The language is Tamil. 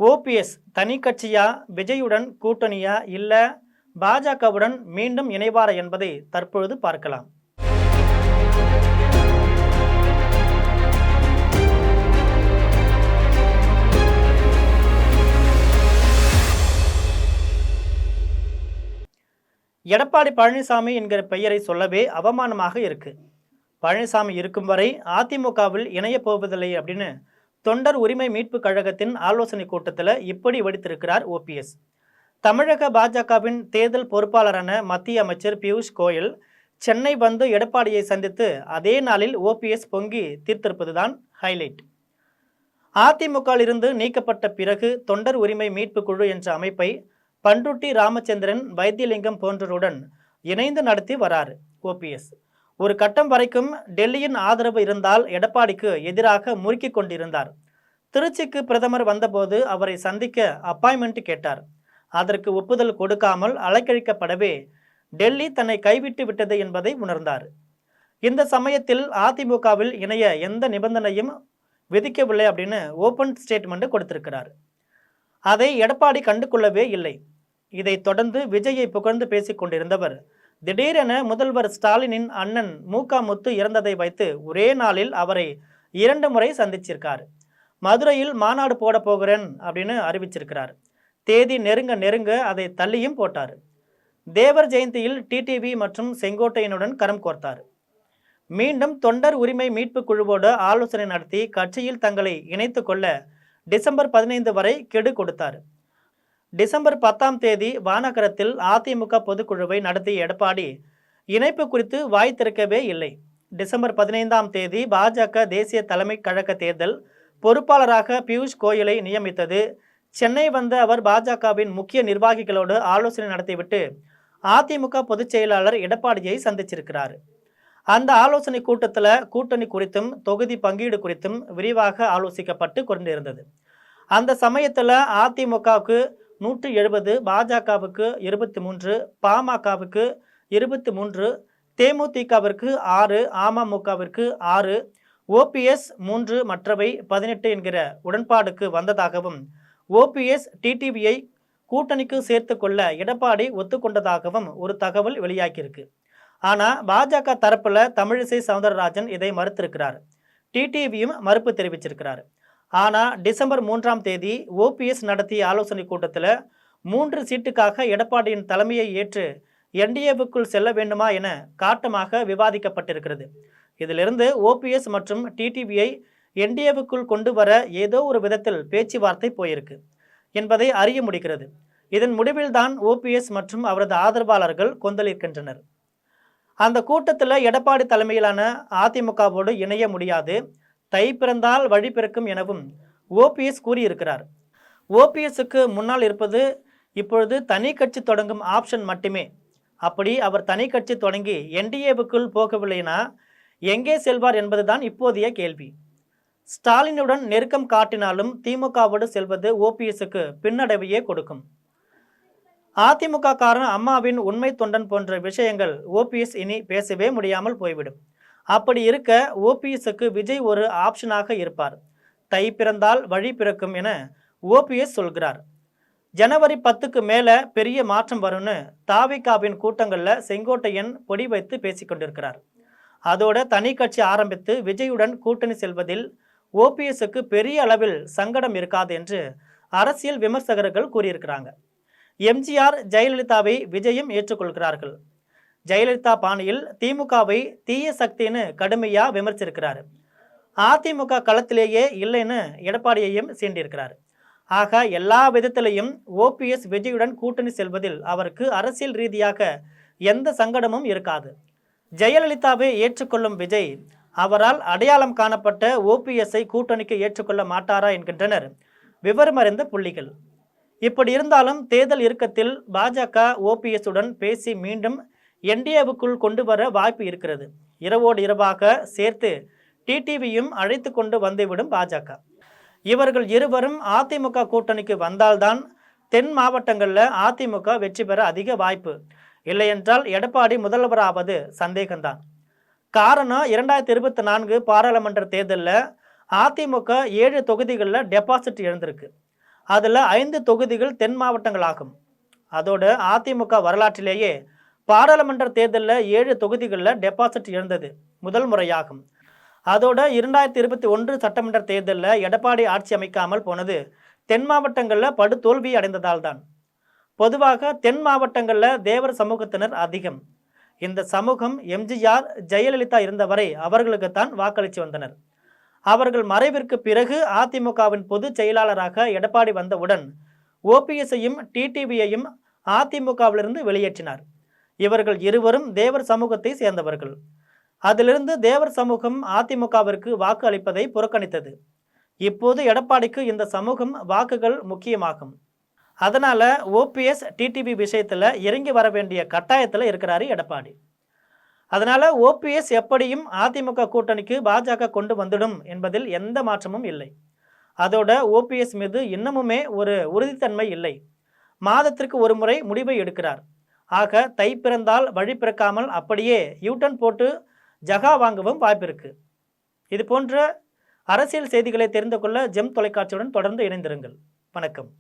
ஓபிஎஸ் தனி கட்சியா, விஜயுடன் கூட்டணியா, இல்ல பாஜகவுடன் மீண்டும் இணைவாரா என்பதை தற்பொழுது பார்க்கலாம். எடப்பாடி பழனிசாமி என்கிற பெயரை சொல்லவே அவமானமாக இருக்கு. பழனிசாமி இருக்கும் வரை அதிமுகவில் இணைய போவதில்லை அப்படின்னு தொண்டர் உரிமை மீட்பு கழகத்தின் ஆலோசனை கூட்டத்தில் இப்படி வெடித்திருக்கிறார் ஓபிஎஸ். தமிழக பாஜகவின் தேர்தல் பொறுப்பாளரான மத்திய அமைச்சர் பியூஷ் கோயல் சென்னை வந்து எடப்பாடியை சந்தித்து அதே நாளில் ஓபிஎஸ் பொங்கி தீர்த்திருப்பதுதான் ஹைலைட். அதிமுகவிலிருந்து நீக்கப்பட்ட பிறகு தொண்டர் உரிமை மீட்பு குழு என்ற அமைப்பை பண்ருட்டி ராமச்சந்திரன், வைத்தியலிங்கம் போன்றோருடன் இணைந்து நடத்தி வராரு ஓபிஎஸ். ஒரு கட்டம் வரைக்கும் டெல்லியின் ஆதரவு இருந்தால் எடப்பாடிக்கு எதிராக முறுக்கி கொண்டிருந்தார். திருச்சிக்கு பிரதமர் வந்தபோது அவரை சந்திக்க அப்பாயின்மெண்ட் கேட்டார். அதற்கு ஒப்புதல் கொடுக்காமல் அலைக்கழிக்கப்படவே டெல்லி தன்னை கைவிட்டு விட்டது என்பதை உணர்ந்தார். இந்த சமயத்தில் அதிமுகவில் இணைய எந்த நிபந்தனையும் விதிக்கவில்லை அப்படின்னு ஓபன் ஸ்டேட்மெண்ட் கொடுத்திருக்கிறார். அதை எடப்பாடி கண்டுகொள்ளவே இல்லை. இதை தொடர்ந்து விஜயை புகழ்ந்து பேசிக் கொண்டிருந்தவர் திடீரென முதல்வர் ஸ்டாலினின் அண்ணன் முத்து இறந்ததை வைத்து ஒரே நாளில் அவரை 2 முறை சந்திச்சிருக்கார். மதுரையில் மாநாடு போட போகிறேன் அப்படின்னு அறிவிச்சிருக்கிறார். தேதி நெருங்க நெருங்க அதை தள்ளியும் போட்டார். தேவர் ஜெயந்தியில் டிடிவி மற்றும் செங்கோட்டையனுடன் கரம் கோர்த்தார். மீண்டும் தொண்டர் உரிமை மீட்பு குழுவோடு ஆலோசனை நடத்தி கட்சியில் தங்களை இணைத்து கொள்ள டிசம்பர் 15 வரை கெடு கொடுத்தார். டிசம்பர் 10ஆம் தேதி வானகரத்தில் அதிமுக பொதுக்குழுவை நடத்திய எடப்பாடி இணைப்பு குறித்து வாய் திறக்கவே இல்லை. டிசம்பர் 15ஆம் தேதி பாஜக தேசிய தலைமை கழக தேர்தல் பொறுப்பாளராக பியூஷ் கோயலை நியமித்தது. சென்னை வந்த அவர் பாஜகவின் முக்கிய நிர்வாகிகளோடு ஆலோசனை நடத்திவிட்டு அதிமுக பொதுச் செயலாளர் எடப்பாடியை சந்திச்சிருக்கிறார். அந்த ஆலோசனை கூட்டத்தில் கூட்டணி குறித்தும் தொகுதி பங்கீடு குறித்தும் விரிவாக ஆலோசிக்கப்பட்டு கொண்டிருந்தது. அந்த சமயத்தில் அதிமுகவுக்கு 170, பாஜகவுக்கு 23, பாமகவுக்கு 23, தேமுதிகவிற்கு 6, அமமுகவிற்கு 6, ஓபிஎஸ் 3, மற்றவை 18 என்கிற உடன்பாடுக்கு வந்ததாகவும் ஓபிஎஸ் டிடிவியை கூட்டணிக்கு சேர்த்து கொள்ள எடப்பாடி ஒத்துக்கொண்டதாகவும் ஒரு தகவல் வெளியாகியிருக்கு. ஆனால் பாஜக தரப்பில் தமிழிசை சவுந்தரராஜன் இதை மறுத்திருக்கிறார். டிடிவியும் மறுப்பு தெரிவிச்சிருக்கிறார். ஆனால் டிசம்பர் 3ஆம் தேதி ஓபிஎஸ் நடத்திய ஆலோசனை கூட்டத்தில் 3 சீட்டுக்காக எடப்பாடியின் தலைமையை ஏற்று என்டிஏவுக்குள் செல்ல வேண்டுமா என காட்டமாக விவாதிக்கப்பட்டிருக்கிறது. இதிலிருந்து ஓபிஎஸ் மற்றும் டிடிவியை என்டிஏவுக்குள் கொண்டு வர ஏதோ ஒரு விதத்தில் பேச்சுவார்த்தை போயிருக்கு என்பதை அறிய முடிகிறது. இதன் முடிவில்தான் ஓபிஎஸ் மற்றும் அவரது ஆதரவாளர்கள் கொந்தளிக்கின்றனர். அந்த கூட்டத்தில் எடப்பாடி தலைமையிலான அதிமுகவோடு இணைய முடியாது, தை பிறந்தால் வழி பிறக்கும் எனவும் ஓபிஎஸ் கூறியிருக்கிறார். ஓபிஎஸ்க்கு முன்னால் இருப்பது இப்பொழுது தனி கட்சி தொடங்கும் ஆப்ஷன் மட்டுமே. அப்படி அவர் தனி கட்சி தொடங்கி என்டிஏவுக்குள் போகவில்லைனா எங்கே செல்வார் என்பதுதான் இப்போதைய கேள்வி. ஸ்டாலினுடன் நெருக்கம் காட்டினாலும் திமுகவோடு செல்வது ஓபிஎஸ்க்கு பின்னடைவையே கொடுக்கும். அதிமுக காரன் அம்மாவின் உண்மை தொண்டன் போன்ற விஷயங்கள் ஓபிஎஸ் இனி பேசவே முடியாமல் போய்விடும். அப்படி இருக்க ஓபிஎஸ்க்கு விஜய் ஒரு ஆப்ஷனாக இருப்பார். தை பிறந்தால் வழி பிறக்கும் என ஓபிஎஸ் சொல்கிறார். ஜனவரி 10க்கு மேலே பெரிய மாற்றம் வரும்னு தாவிகாவின் கூட்டங்களில் செங்கோட்டையன் பொடி வைத்து பேசிக்கொண்டிருக்கிறார். அதோட தனி கட்சி ஆரம்பித்து விஜயுடன் கூட்டணி செல்வதில் ஓபிஎஸ்க்கு பெரிய அளவில் சங்கடம் இருக்காது என்று அரசியல் விமர்சகர்கள் கூறியிருக்கிறாங்க. எம்ஜிஆர், ஜெயலலிதாவை விஜயும் ஏற்றுக்கொள்கிறார்கள். ஜெயலலிதா பாணியில் திமுகவை தீய சக்தின்னு கடுமையாக விமர்சிச்சிருக்கிறார். அதிமுக களத்திலேயே இல்லைன்னு எடப்பாடியையும் சீண்டியிருக்கிறார். ஆக எல்லா விதத்திலையும் ஓபிஎஸ் விஜயுடன் கூட்டணி செல்வதில் அவருக்கு அரசியல் ரீதியாக எந்த சங்கடமும் இருக்காது. ஜெயலலிதாவை ஏற்றுக்கொள்ளும் விஜய் அவரால் அடையாளம் காணப்பட்ட ஓபிஎஸ்ஐ கூட்டணிக்கு ஏற்றுக்கொள்ள மாட்டாரா என்கின்றனர் விவரமறிந்த புள்ளிகள். இப்படி இருந்தாலும் தேர்தல் இறுக்கத்தில் பாஜக ஓபிஎஸ்ஸுடன் பேசி மீண்டும் என்டிஏவுக்குள் கொண்டு வர வாய்ப்பு இருக்கிறது. இரவோடு இரவாக சேர்த்து டிடிவியும் அழைத்து கொண்டு வந்துவிடும் பாஜக. இவர்கள் இருவரும் அதிமுக கூட்டணிக்கு வந்தால்தான் தென் மாவட்டங்களில் அதிமுக வெற்றி பெற அதிக வாய்ப்பு. இல்லையென்றால் எடப்பாடி முதல்வராவது சந்தேகம்தான். காரணம் 2024 பாராளுமன்ற தேர்தலில் அதிமுக 7 தொகுதிகளில் டெபாசிட் இழந்திருக்கு. அதில் 5 தொகுதிகள் தென் மாவட்டங்களாகும். அதோட அதிமுக வரலாற்றிலேயே பாராளுமன்ற தேர்தலில் 7 தொகுதிகளில் டெபாசிட் இழந்தது முதல் முறையாகும். அதோட 2021 சட்டமன்ற தேர்தலில் எடப்பாடி ஆட்சி அமைக்காமல் போனது தென் மாவட்டங்களில் படுதோல்வி அடைந்ததால் தான். பொதுவாக தென் மாவட்டங்களில் தேவர் சமூகத்தினர் அதிகம். இந்த சமூகம் எம்ஜிஆர் ஜெயலலிதா இருந்தவரை அவர்களுக்குத்தான் வாக்களித்து வந்தனர். அவர்கள் மறைவிற்கு பிறகு அதிமுகவின் பொதுச் செயலாளராக எடப்பாடி வந்தவுடன் ஓபிஎஸ்ஐயும் டிடிவியையும் அதிமுகவிலிருந்து வெளியேற்றினார். இவர்கள் இருவரும் தேவர் சமூகத்தை சேர்ந்தவர்கள். அதிலிருந்து தேவர் சமூகம் அதிமுகவிற்கு வாக்கு அளிப்பதை புறக்கணித்தது. இப்போது எடப்பாடிக்கு இந்த சமூகம் வாக்குகள் முக்கியமாகும். அதனால ஓபிஎஸ் டிடிவி விஷயத்தில் இறங்கி வர வேண்டிய கட்டாயத்தில் இருக்கிறாரு எடப்பாடி. அதனால ஓபிஎஸ் எப்படியும் அதிமுக கூட்டணிக்கு பாஜக கொண்டு வந்துடும் என்பதில் எந்த மாற்றமும் இல்லை. அதோட ஓபிஎஸ் மீது இன்னமுமே ஒரு உறுதித்தன்மை இல்லை. மாதத்திற்கு ஒரு முறை முடிவை எடுக்கிறார். ஆக தை பிறந்தால் வழி பிறக்காமல் அப்படியே யூட்டன் போட்டு ஜகா வாங்கவும் வாய்ப்பிருக்கு. இது போன்ற அரசியல் செய்திகளை தெரிந்து கொள்ள ஜெம் தொலைக்காட்சியுடன் தொடர்ந்து இணைந்திருங்கள். வணக்கம்.